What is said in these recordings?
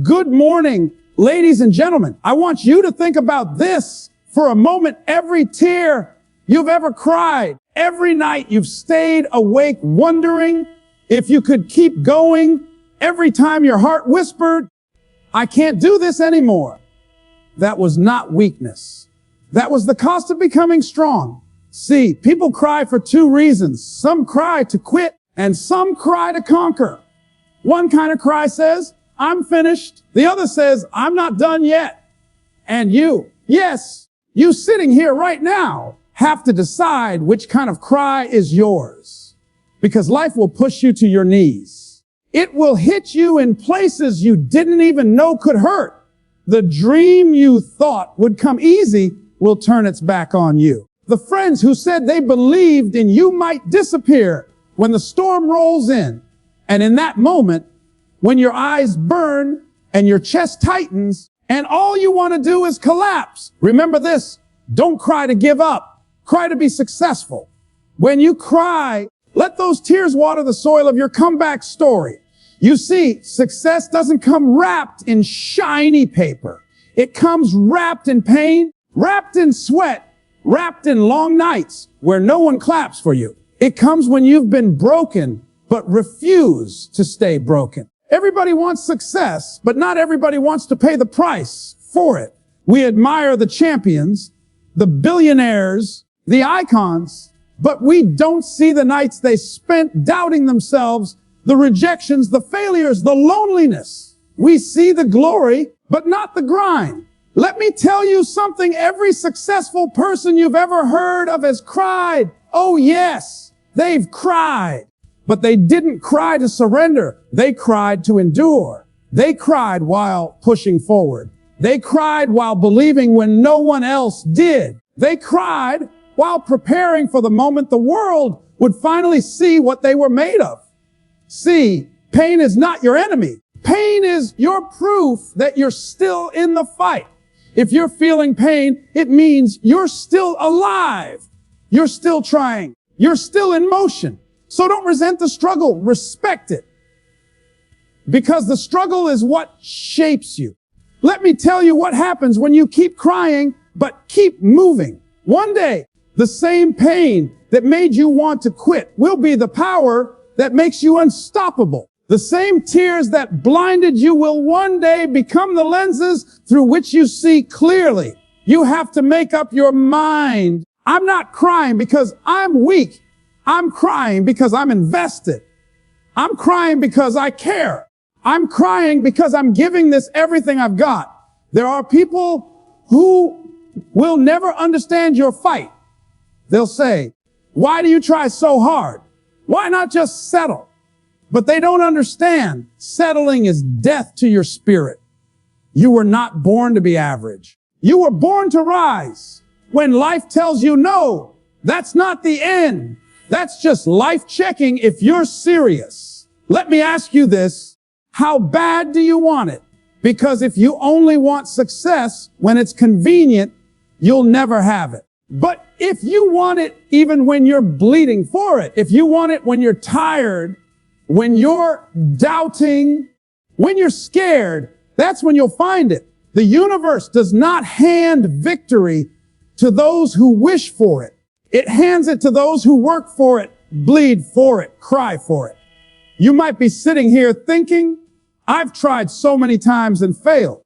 Good morning, ladies and gentlemen. I want you to think about this for a moment. Every tear you've ever cried, every night you've stayed awake wondering if you could keep going, every time your heart whispered, I can't do this anymore. That was not weakness. That was the cost of becoming strong. See, people cry for two reasons. Some cry to quit and some cry to conquer. One kind of cry says, I'm finished. The other says, I'm not done yet. And you, yes, you sitting here right now, have to decide which kind of cry is yours. Because life will push you to your knees. It will hit you in places you didn't even know could hurt. The dream you thought would come easy will turn its back on you. The friends who said they believed in you might disappear when the storm rolls in. And in that moment, when your eyes burn and your chest tightens and all you want to do is collapse. Remember this, don't cry to give up. Cry to be successful. When you cry, let those tears water the soil of your comeback story. You see, success doesn't come wrapped in shiny paper. It comes wrapped in pain, wrapped in sweat, wrapped in long nights where no one claps for you. It comes when you've been broken, but refuse to stay broken. Everybody wants success, but not everybody wants to pay the price for it. We admire the champions, the billionaires, the icons, but we don't see the nights they spent doubting themselves, the rejections, the failures, the loneliness. We see the glory, but not the grind. Let me tell you something. Every successful person you've ever heard of has cried. Oh yes, they've cried. But they didn't cry to surrender. They cried to endure. They cried while pushing forward. They cried while believing when no one else did. They cried while preparing for the moment the world would finally see what they were made of. See, pain is not your enemy. Pain is your proof that you're still in the fight. If you're feeling pain, it means you're still alive. You're still trying. You're still in motion. So don't resent the struggle. Respect it. Because the struggle is what shapes you. Let me tell you what happens when you keep crying, but keep moving. One day, the same pain that made you want to quit will be the power that makes you unstoppable. The same tears that blinded you will one day become the lenses through which you see clearly. You have to make up your mind. I'm not crying because I'm weak. I'm crying because I'm invested. I'm crying because I care. I'm crying because I'm giving this everything I've got. There are people who will never understand your fight. They'll say, why do you try so hard? Why not just settle? But they don't understand. Settling is death to your spirit. You were not born to be average. You were born to rise. When life tells you no, that's not the end. That's just life checking if you're serious. Let me ask you this. How bad do you want it? Because if you only want success when it's convenient, you'll never have it. But if you want it even when you're bleeding for it, if you want it when you're tired, when you're doubting, when you're scared, that's when you'll find it. The universe does not hand victory to those who wish for it. It hands it to those who work for it, bleed for it, cry for it. You might be sitting here thinking, I've tried so many times and failed.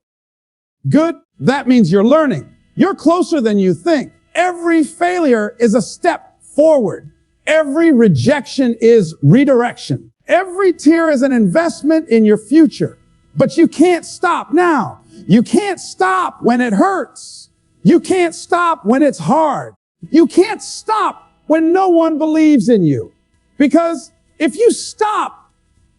Good. That means you're learning. You're closer than you think. Every failure is a step forward. Every rejection is redirection. Every tear is an investment in your future. But you can't stop now. You can't stop when it hurts. You can't stop when it's hard. You can't stop when no one believes in you. Because if you stop,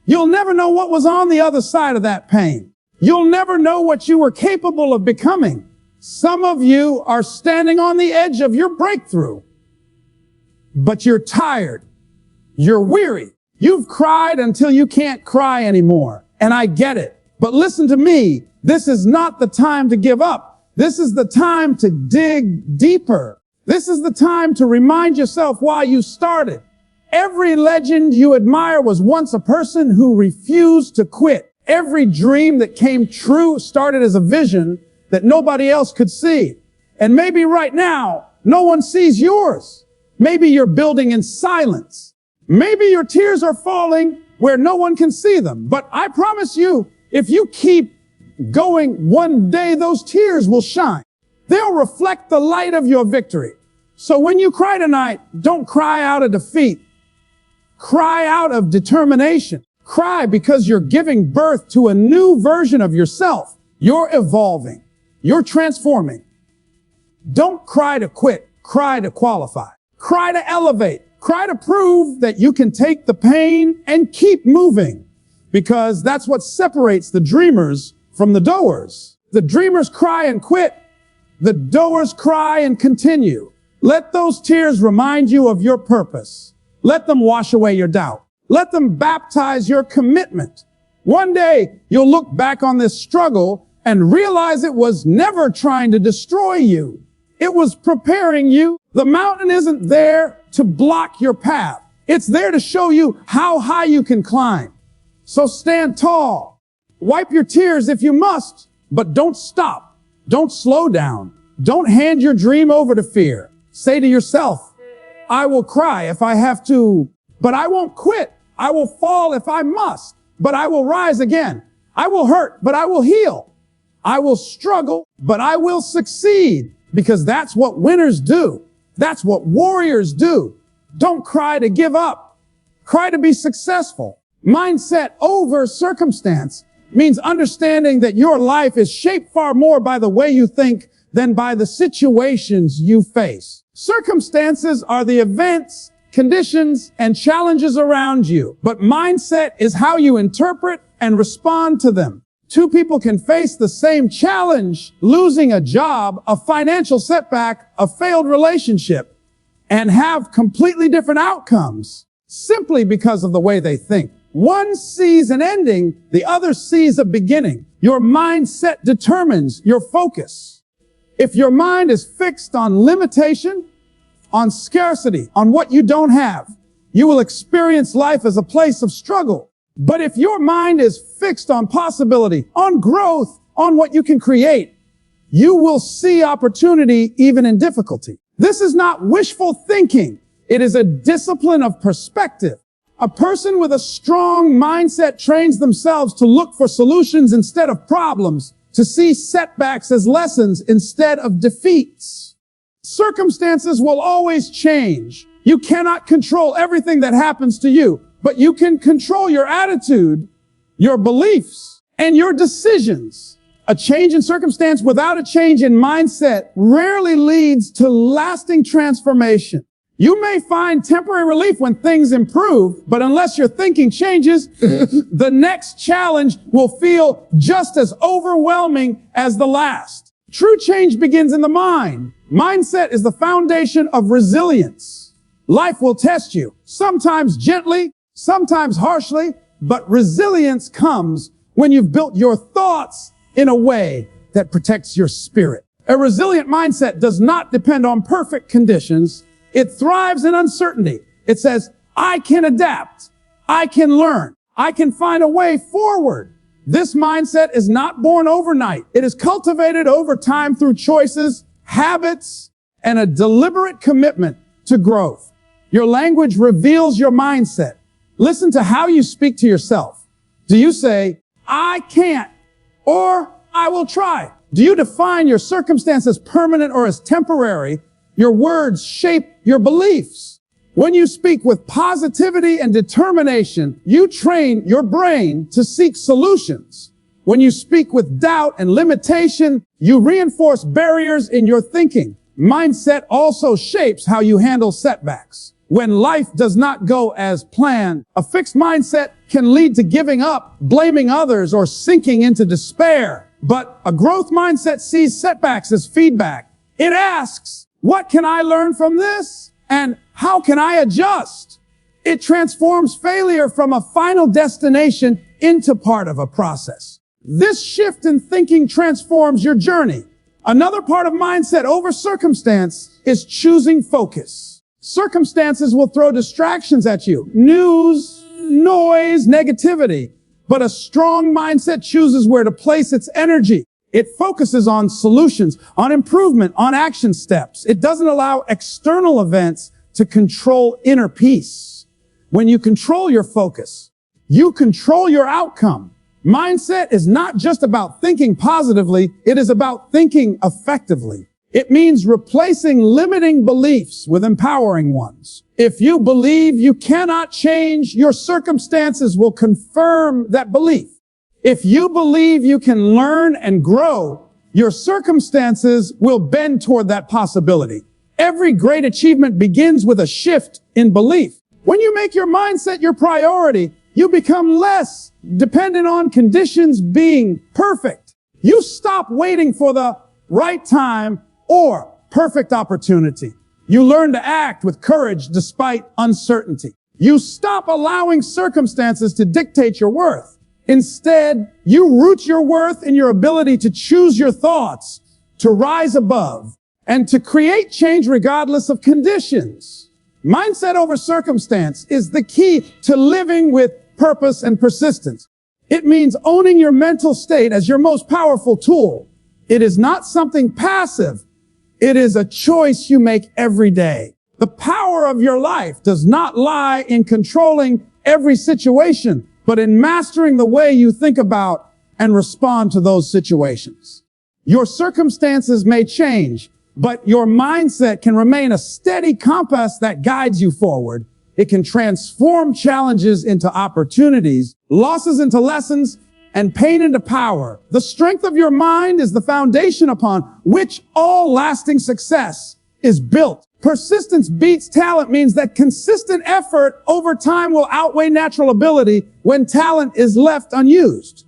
you'll never know what was on the other side of that pain. You'll never know what you were capable of becoming. Some of you are standing on the edge of your breakthrough, but you're tired. You're weary. You've cried until you can't cry anymore. And I get it. But listen to me. This is not the time to give up. This is the time to dig deeper. This is the time to remind yourself why you started. Every legend you admire was once a person who refused to quit. Every dream that came true started as a vision that nobody else could see. And maybe right now, no one sees yours. Maybe you're building in silence. Maybe your tears are falling where no one can see them. But I promise you, if you keep going, one day those tears will shine. They'll reflect the light of your victory. So when you cry tonight, don't cry out of defeat. Cry out of determination. Cry because you're giving birth to a new version of yourself. You're evolving. You're transforming. Don't cry to quit. Cry to qualify. Cry to elevate. Cry to prove that you can take the pain and keep moving. Because that's what separates the dreamers from the doers. The dreamers cry and quit. The doers cry and continue. Let those tears remind you of your purpose. Let them wash away your doubt. Let them baptize your commitment. One day, you'll look back on this struggle and realize it was never trying to destroy you. It was preparing you. The mountain isn't there to block your path. It's there to show you how high you can climb. So stand tall. Wipe your tears if you must, but don't stop. Don't slow down. Don't hand your dream over to fear. Say to yourself, I will cry if I have to, but I won't quit. I will fall if I must, but I will rise again. I will hurt, but I will heal. I will struggle, but I will succeed, because that's what winners do. That's what warriors do. Don't cry to give up. Cry to be successful. Mindset over circumstance means understanding that your life is shaped far more by the way you think than by the situations you face. Circumstances are the events, conditions, and challenges around you, but mindset is how you interpret and respond to them. Two people can face the same challenge, losing a job, a financial setback, a failed relationship, and have completely different outcomes simply because of the way they think. One sees an ending, the other sees a beginning. Your mindset determines your focus. If your mind is fixed on limitation, on scarcity, on what you don't have, you will experience life as a place of struggle. But if your mind is fixed on possibility, on growth, on what you can create, you will see opportunity even in difficulty. This is not wishful thinking. It is a discipline of perspective. A person with a strong mindset trains themselves to look for solutions instead of problems, to see setbacks as lessons instead of defeats. Circumstances will always change. You cannot control everything that happens to you, but you can control your attitude, your beliefs, and your decisions. A change in circumstance without a change in mindset rarely leads to lasting transformation. You may find temporary relief when things improve, but unless your thinking changes, the next challenge will feel just as overwhelming as the last. True change begins in the mind. Mindset is the foundation of resilience. Life will test you, sometimes gently, sometimes harshly, but resilience comes when you've built your thoughts in a way that protects your spirit. A resilient mindset does not depend on perfect conditions. It thrives in uncertainty. It says, I can adapt. I can learn. I can find a way forward. This mindset is not born overnight. It is cultivated over time through choices, habits, and a deliberate commitment to growth. Your language reveals your mindset. Listen to how you speak to yourself. Do you say, I can't, or I will try? Do you define your circumstance as permanent or as temporary? Your words shape your beliefs. When you speak with positivity and determination, you train your brain to seek solutions. When you speak with doubt and limitation, you reinforce barriers in your thinking. Mindset also shapes how you handle setbacks. When life does not go as planned, a fixed mindset can lead to giving up, blaming others, or sinking into despair. But a growth mindset sees setbacks as feedback. It asks, what can I learn from this? And how can I adjust? It transforms failure from a final destination into part of a process. This shift in thinking transforms your journey. Another part of mindset over circumstance is choosing focus. Circumstances will throw distractions at you. News, noise, negativity. But a strong mindset chooses where to place its energy. It focuses on solutions, on improvement, on action steps. It doesn't allow external events to control inner peace. When you control your focus, you control your outcome. Mindset is not just about thinking positively, it is about thinking effectively. It means replacing limiting beliefs with empowering ones. If you believe you cannot change, your circumstances will confirm that belief. If you believe you can learn and grow, your circumstances will bend toward that possibility. Every great achievement begins with a shift in belief. When you make your mindset your priority, you become less dependent on conditions being perfect. You stop waiting for the right time or perfect opportunity. You learn to act with courage despite uncertainty. You stop allowing circumstances to dictate your worth. Instead, you root your worth in your ability to choose your thoughts, to rise above, and to create change regardless of conditions. Mindset over circumstance is the key to living with purpose and persistence. It means owning your mental state as your most powerful tool. It is not something passive. It is a choice you make every day. The power of your life does not lie in controlling every situation, but in mastering the way you think about and respond to those situations. Your circumstances may change, but your mindset can remain a steady compass that guides you forward. It can transform challenges into opportunities, losses into lessons, and pain into power. The strength of your mind is the foundation upon which all lasting success is built. Persistence beats talent means that consistent effort over time will outweigh natural ability when talent is left unused.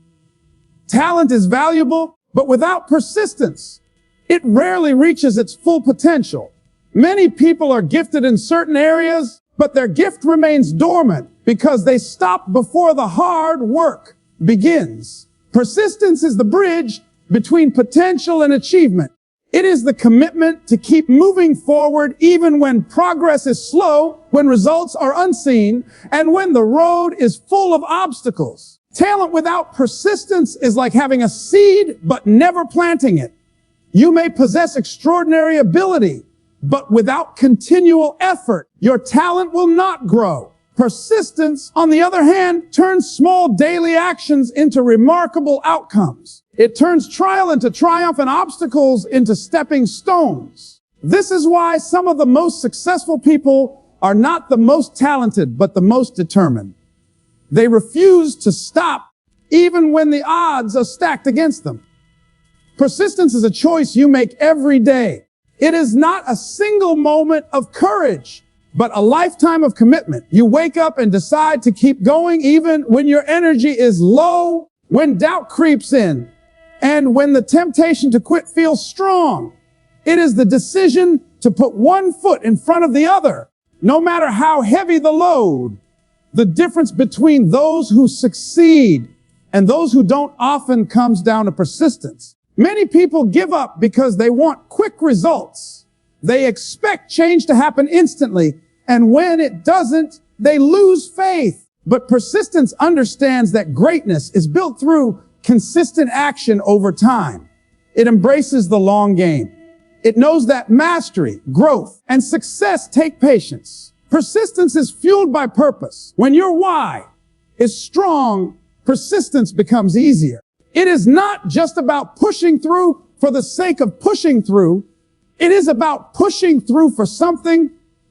Talent is valuable, but without persistence, it rarely reaches its full potential. Many people are gifted in certain areas, but their gift remains dormant because they stop before the hard work begins. Persistence is the bridge between potential and achievement. It is the commitment to keep moving forward even when progress is slow, when results are unseen, and when the road is full of obstacles. Talent without persistence is like having a seed but never planting it. You may possess extraordinary ability, but without continual effort, your talent will not grow. Persistence, on the other hand, turns small daily actions into remarkable outcomes. It turns trial into triumph and obstacles into stepping stones. This is why some of the most successful people are not the most talented, but the most determined. They refuse to stop even when the odds are stacked against them. Persistence is a choice you make every day. It is not a single moment of courage, but a lifetime of commitment. You wake up and decide to keep going even when your energy is low, when doubt creeps in, and when the temptation to quit feels strong. It is the decision to put one foot in front of the other, no matter how heavy the load. The difference between those who succeed and those who don't often comes down to persistence. Many people give up because they want quick results. They expect change to happen instantly, and when it doesn't, they lose faith. But persistence understands that greatness is built through consistent action over time. It embraces the long game. It knows that mastery, growth, and success take patience. Persistence is fueled by purpose. When your why is strong, persistence becomes easier. It is not just about pushing through for the sake of pushing through. It is about pushing through for something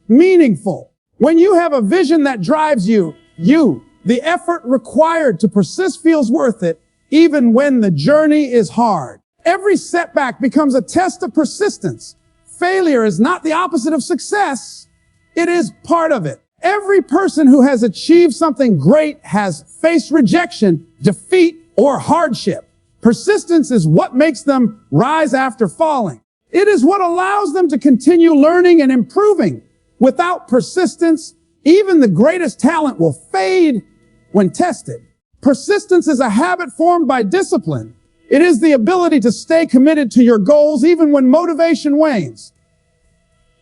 meaningful. When you have a vision that drives you, the effort required to persist feels worth it, even when the journey is hard. Every setback becomes a test of persistence. Failure is not the opposite of success. It is part of it. Every person who has achieved something great has faced rejection, defeat, or hardship. Persistence is what makes them rise after falling. It is what allows them to continue learning and improving. Without persistence, even the greatest talent will fade when tested. Persistence is a habit formed by discipline. It is the ability to stay committed to your goals even when motivation wanes.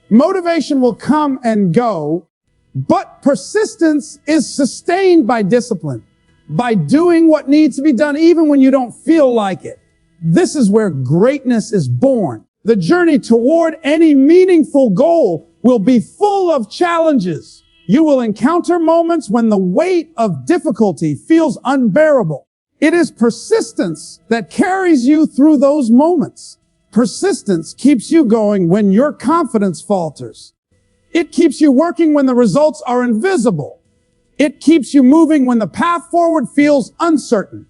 Motivation will come and go, but persistence is sustained by discipline. by doing what needs to be done even when you don't feel like it. This is where greatness is born. The journey toward any meaningful goal will be full of challenges. You will encounter moments when the weight of difficulty feels unbearable. It is persistence that carries you through those moments. Persistence keeps you going when your confidence falters. It keeps you working when the results are invisible. It keeps you moving when the path forward feels uncertain.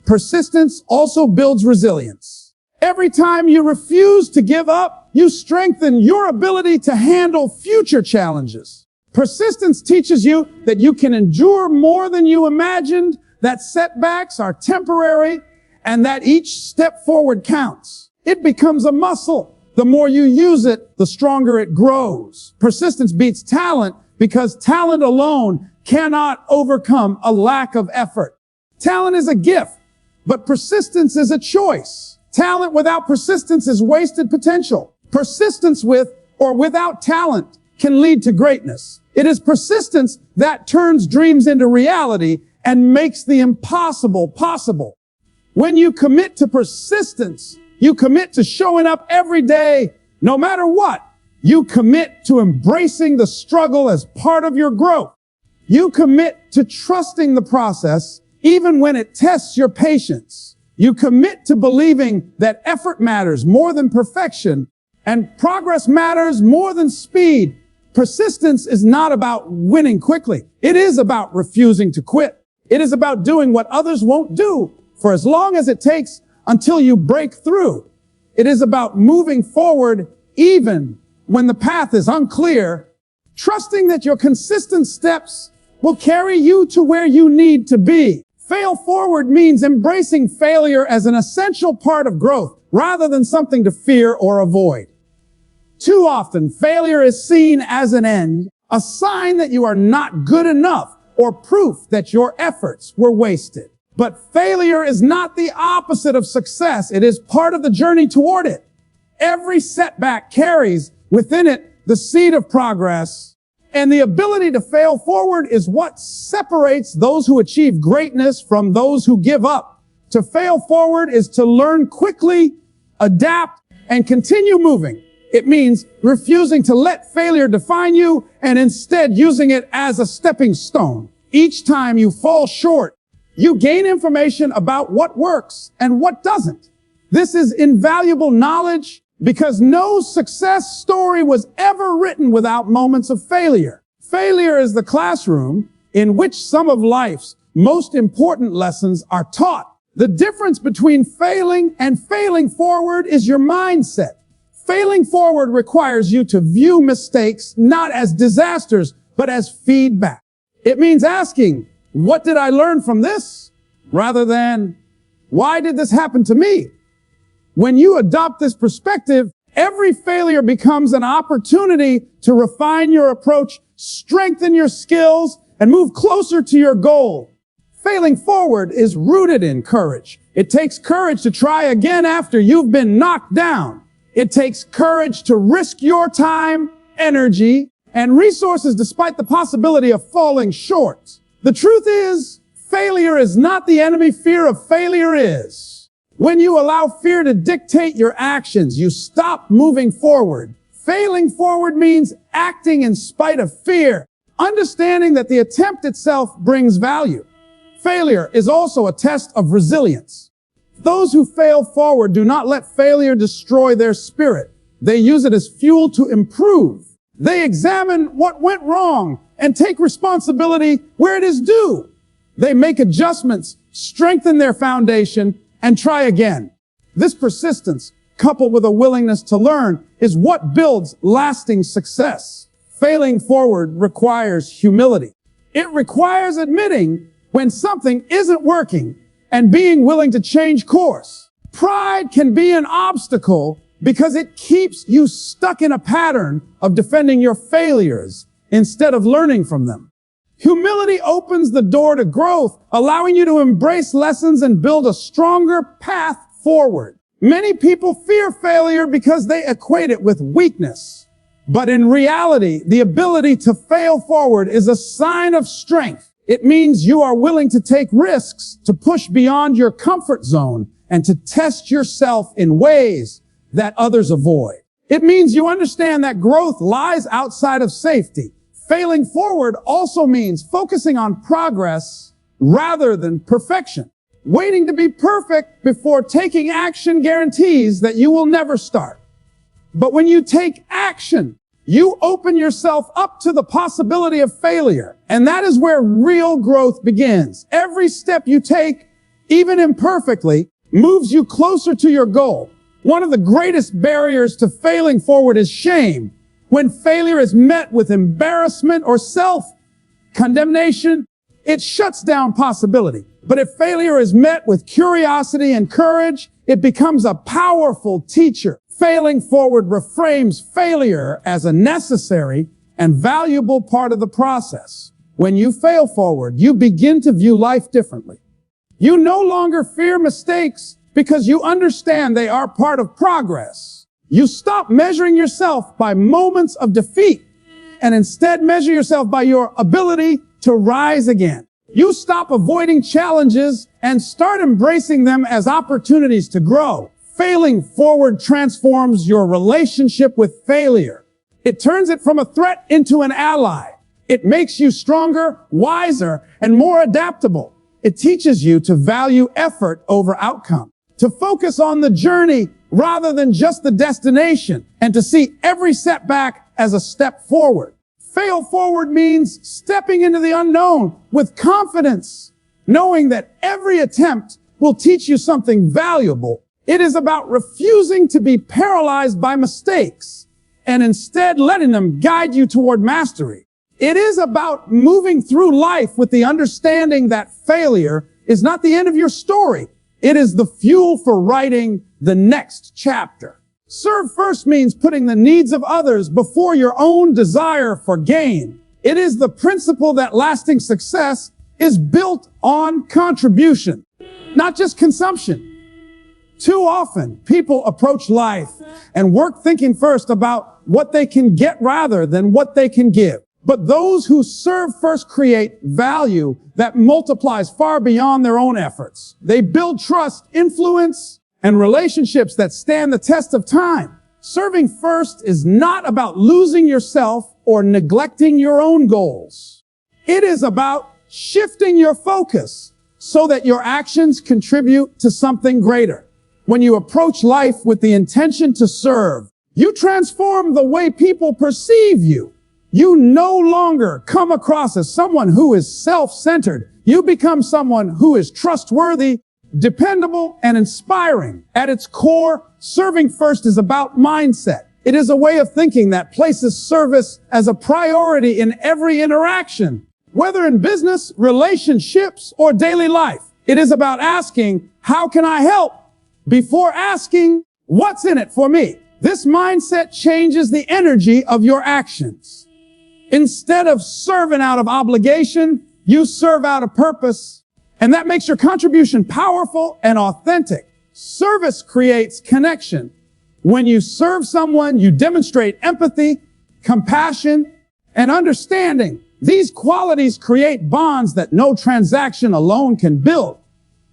Persistence also builds resilience. Every time you refuse to give up, you strengthen your ability to handle future challenges. Persistence teaches you that you can endure more than you imagined, that setbacks are temporary, and that each step forward counts. It becomes a muscle. The more you use it, the stronger it grows. Persistence beats talent because talent alone cannot overcome a lack of effort. Talent is a gift, but persistence is a choice. Talent without persistence is wasted potential. Persistence with or without talent can lead to greatness. It is persistence that turns dreams into reality and makes the impossible possible. When you commit to persistence, you commit to showing up every day, no matter what. You commit to embracing the struggle as part of your growth. You commit to trusting the process, even when it tests your patience. You commit to believing that effort matters more than perfection and progress matters more than speed. Persistence is not about winning quickly. It is about refusing to quit. It is about doing what others won't do for as long as it takes until you break through. It is about moving forward even when the path is unclear, trusting that your consistent steps will carry you to where you need to be. Fail forward means embracing failure as an essential part of growth rather than something to fear or avoid. Too often, failure is seen as an end, a sign that you are not good enough or proof that your efforts were wasted. But failure is not the opposite of success. It is part of the journey toward it. Every setback carries within it the seed of progress, and the ability to fail forward is what separates those who achieve greatness from those who give up. To fail forward is to learn quickly, adapt, and continue moving. It means refusing to let failure define you and instead using it as a stepping stone. Each time you fall short, you gain information about what works and what doesn't. This is invaluable knowledge because no success story was ever written without moments of failure. Failure is the classroom in which some of life's most important lessons are taught. The difference between failing and failing forward is your mindset. Failing forward requires you to view mistakes not as disasters, but as feedback. It means asking, what did I learn from this? Rather than, why did this happen to me? When you adopt this perspective, every failure becomes an opportunity to refine your approach, strengthen your skills, and move closer to your goal. Failing forward is rooted in courage. It takes courage to try again after you've been knocked down. It takes courage to risk your time, energy, and resources despite the possibility of falling short. The truth is, failure is not the enemy, fear of failure is. When you allow fear to dictate your actions, you stop moving forward. Failing forward means acting in spite of fear, understanding that the attempt itself brings value. Failure is also a test of resilience. Those who fail forward do not let failure destroy their spirit. They use it as fuel to improve. They examine what went wrong and take responsibility where it is due. They make adjustments, strengthen their foundation, and try again. This persistence, coupled with a willingness to learn, is what builds lasting success. Failing forward requires humility. It requires admitting when something isn't working and being willing to change course. Pride can be an obstacle because it keeps you stuck in a pattern of defending your failures instead of learning from them. Humility opens the door to growth, allowing you to embrace lessons and build a stronger path forward. Many people fear failure because they equate it with weakness. But in reality, the ability to fail forward is a sign of strength. It means you are willing to take risks, to push beyond your comfort zone, and to test yourself in ways that others avoid. It means you understand that growth lies outside of safety. Failing forward also means focusing on progress rather than perfection. Waiting to be perfect before taking action guarantees that you will never start. But when you take action, you open yourself up to the possibility of failure. And that is where real growth begins. Every step you take, even imperfectly, moves you closer to your goal. One of the greatest barriers to failing forward is shame. When failure is met with embarrassment or self-condemnation, it shuts down possibility. But if failure is met with curiosity and courage, it becomes a powerful teacher. Failing forward reframes failure as a necessary and valuable part of the process. When you fail forward, you begin to view life differently. You no longer fear mistakes because you understand they are part of progress. You stop measuring yourself by moments of defeat and instead measure yourself by your ability to rise again. You stop avoiding challenges and start embracing them as opportunities to grow. Failing forward transforms your relationship with failure. It turns it from a threat into an ally. It makes you stronger, wiser, and more adaptable. It teaches you to value effort over outcome, to focus on the journey rather than just the destination, and to see every setback as a step forward. Fail forward means stepping into the unknown with confidence, knowing that every attempt will teach you something valuable. It is about refusing to be paralyzed by mistakes and instead letting them guide you toward mastery. It is about moving through life with the understanding that failure is not the end of your story. It is the fuel for writing the next chapter. Serve first means putting the needs of others before your own desire for gain. It is the principle that lasting success is built on contribution, not just consumption. Too often, people approach life and work thinking first about what they can get rather than what they can give. But those who serve first create value that multiplies far beyond their own efforts. They build trust, influence, and relationships that stand the test of time. Serving first is not about losing yourself or neglecting your own goals. It is about shifting your focus so that your actions contribute to something greater. When you approach life with the intention to serve, you transform the way people perceive you. You no longer come across as someone who is self-centered. You become someone who is trustworthy, dependable, and inspiring. At its core, serving first is about mindset. It is a way of thinking that places service as a priority in every interaction, whether in business, relationships, or daily life. It is about asking, how can I help? Before asking, what's in it for me? This mindset changes the energy of your actions. Instead of serving out of obligation, you serve out of purpose. And that makes your contribution powerful and authentic. Service creates connection. When you serve someone, you demonstrate empathy, compassion, and understanding. These qualities create bonds that no transaction alone can build.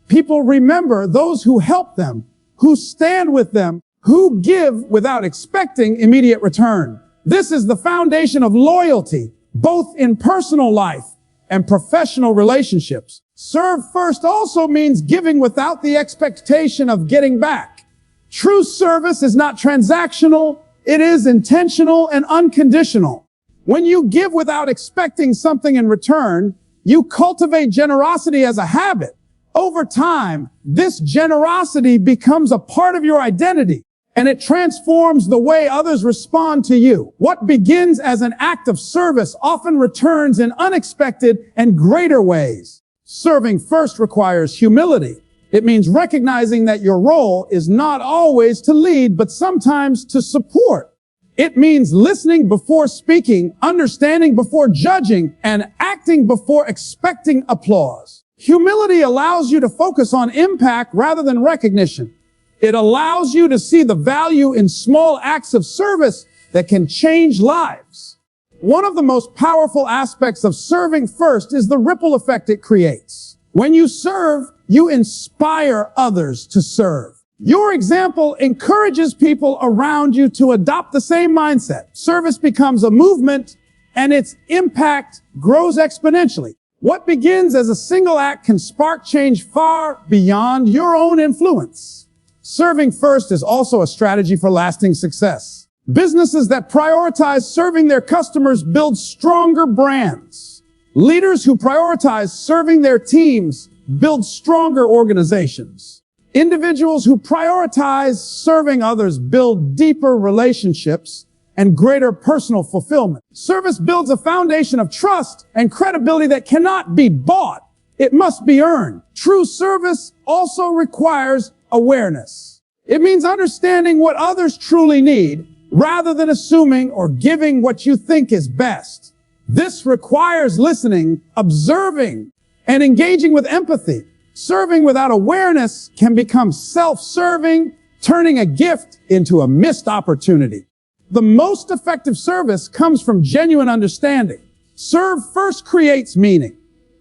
People remember those who help them, who stand with them, who give without expecting immediate return. This is the foundation of loyalty, both in personal life and professional relationships. Serve first also means giving without the expectation of getting back. True service is not transactional. It is intentional and unconditional. When you give without expecting something in return, you cultivate generosity as a habit. Over time, this generosity becomes a part of your identity, and it transforms the way others respond to you. What begins as an act of service often returns in unexpected and greater ways. Serving first requires humility. It means recognizing that your role is not always to lead, but sometimes to support. It means listening before speaking, understanding before judging, and acting before expecting applause. Humility allows you to focus on impact rather than recognition. It allows you to see the value in small acts of service that can change lives. One of the most powerful aspects of serving first is the ripple effect it creates. When you serve, you inspire others to serve. Your example encourages people around you to adopt the same mindset. Service becomes a movement, and its impact grows exponentially. What begins as a single act can spark change far beyond your own influence. Serving first is also a strategy for lasting success. Businesses that prioritize serving their customers build stronger brands. Leaders who prioritize serving their teams build stronger organizations. Individuals who prioritize serving others build deeper relationships and greater personal fulfillment. Service builds a foundation of trust and credibility that cannot be bought. It must be earned. True service also requires awareness. It means understanding what others truly need rather than assuming or giving what you think is best. This requires listening, observing, and engaging with empathy. Serving without awareness can become self-serving, turning a gift into a missed opportunity. The most effective service comes from genuine understanding. Serve first creates meaning.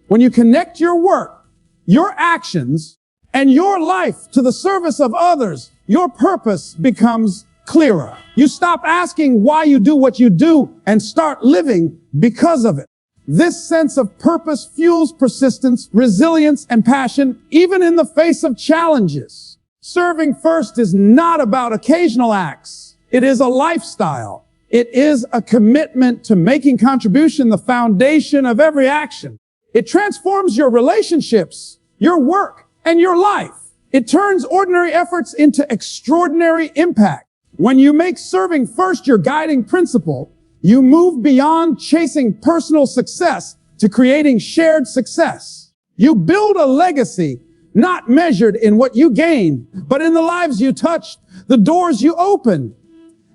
When you connect your work, your actions, and your life to the service of others, your purpose becomes clearer. You stop asking why you do what you do and start living because of it. This sense of purpose fuels persistence, resilience, and passion, even in the face of challenges. Serving first is not about occasional acts. It is a lifestyle. It is a commitment to making contribution the foundation of every action. It transforms your relationships, your work, and your life. It turns ordinary efforts into extraordinary impact. When you make serving first your guiding principle, you move beyond chasing personal success to creating shared success. You build a legacy not measured in what you gain, but in the lives you touched, the doors you opened,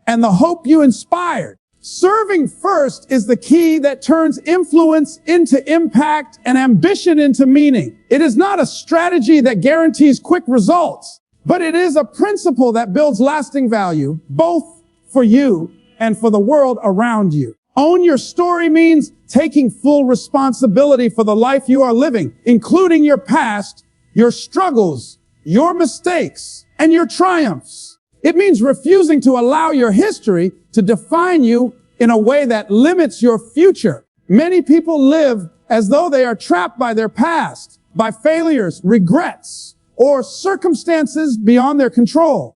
and the hope you inspired. Serving first is the key that turns influence into impact and ambition into meaning. It is not a strategy that guarantees quick results, but it is a principle that builds lasting value, both for you and for the world around you. Own your story means taking full responsibility for the life you are living, including your past, your struggles, your mistakes, and your triumphs. It means refusing to allow your history to define you in a way that limits your future. Many people live as though they are trapped by their past, by failures, regrets, or circumstances beyond their control.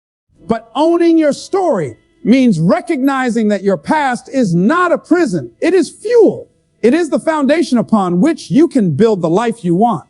But owning your story means recognizing that your past is not a prison. It is fuel. It is the foundation upon which you can build the life you want.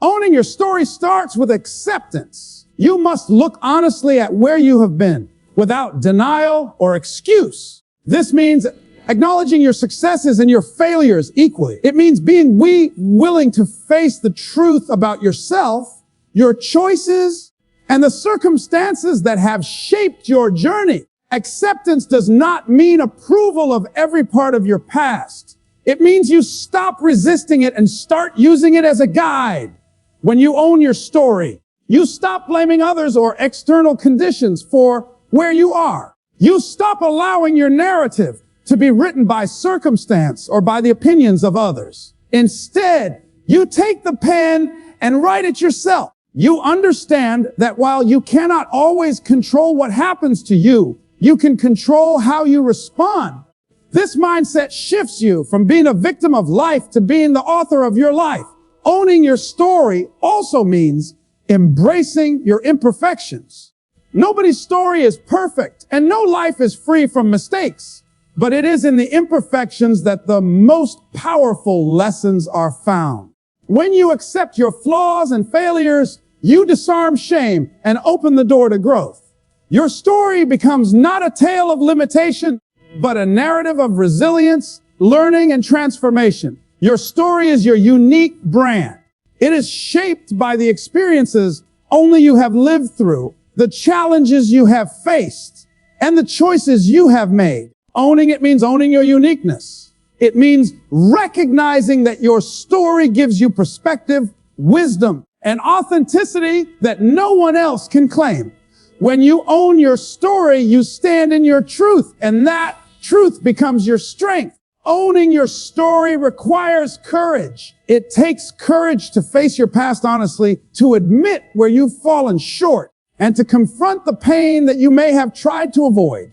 Owning your story starts with acceptance. You must look honestly at where you have been without denial or excuse. This means acknowledging your successes and your failures equally. It means being willing to face the truth about yourself, your choices, and the circumstances that have shaped your journey. Acceptance does not mean approval of every part of your past. It means you stop resisting it and start using it as a guide. When you own your story, you stop blaming others or external conditions for where you are. You stop allowing your narrative to be written by circumstance or by the opinions of others. Instead, you take the pen and write it yourself. You understand that while you cannot always control what happens to you, you can control how you respond. This mindset shifts you from being a victim of life to being the author of your life. Owning your story also means embracing your imperfections. Nobody's story is perfect, and no life is free from mistakes. But it is in the imperfections that the most powerful lessons are found. When you accept your flaws and failures, you disarm shame and open the door to growth. Your story becomes not a tale of limitation, but a narrative of resilience, learning, and transformation. Your story is your unique brand. It is shaped by the experiences only you have lived through, the challenges you have faced, and the choices you have made. Owning it means owning your uniqueness. It means recognizing that your story gives you perspective, wisdom, and authenticity that no one else can claim. When you own your story, you stand in your truth, and that truth becomes your strength. Owning your story requires courage. It takes courage to face your past honestly, to admit where you've fallen short, and to confront the pain that you may have tried to avoid.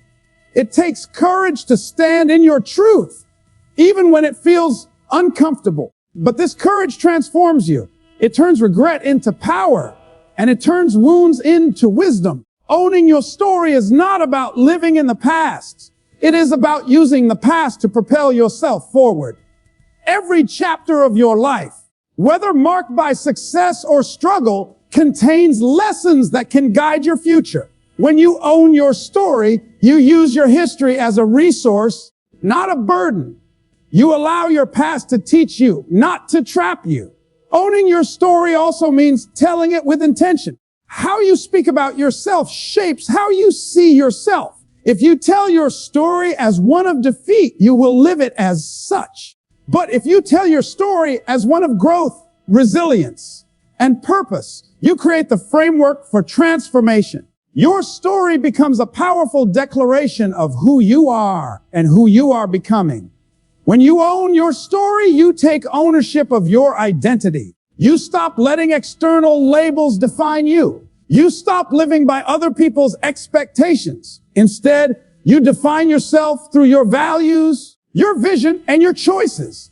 It takes courage to stand in your truth, even when it feels uncomfortable. But this courage transforms you. It turns regret into power, and it turns wounds into wisdom. Owning your story is not about living in the past. It is about using the past to propel yourself forward. Every chapter of your life, whether marked by success or struggle, contains lessons that can guide your future. When you own your story, you use your history as a resource, not a burden. You allow your past to teach you, not to trap you. Owning your story also means telling it with intention. How you speak about yourself shapes how you see yourself. If you tell your story as one of defeat, you will live it as such. But if you tell your story as one of growth, resilience, and purpose, you create the framework for transformation. Your story becomes a powerful declaration of who you are and who you are becoming. When you own your story, you take ownership of your identity. You stop letting external labels define you. You stop living by other people's expectations. Instead, you define yourself through your values, your vision, and your choices.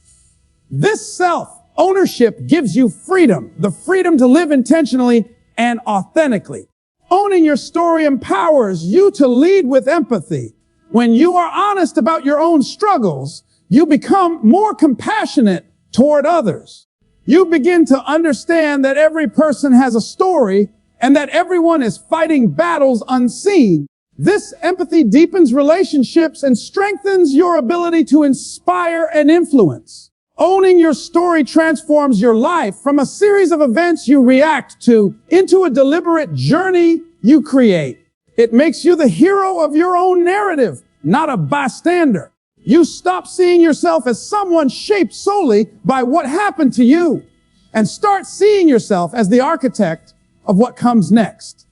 This self-ownership gives you freedom, the freedom to live intentionally and authentically. Owning your story empowers you to lead with empathy. When you are honest about your own struggles, you become more compassionate toward others. You begin to understand that every person has a story and that everyone is fighting battles unseen. This empathy deepens relationships and strengthens your ability to inspire and influence. Owning your story transforms your life from a series of events you react to into a deliberate journey you create. It makes you the hero of your own narrative, not a bystander. You stop seeing yourself as someone shaped solely by what happened to you and start seeing yourself as the architect of what comes next.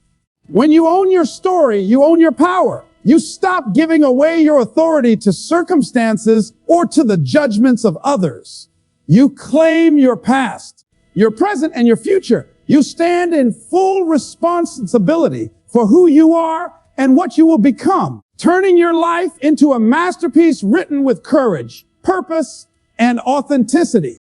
When you own your story, you own your power. You stop giving away your authority to circumstances or to the judgments of others. You claim your past, your present, and your future. You stand in full responsibility for who you are and what you will become, turning your life into a masterpiece written with courage, purpose, and authenticity.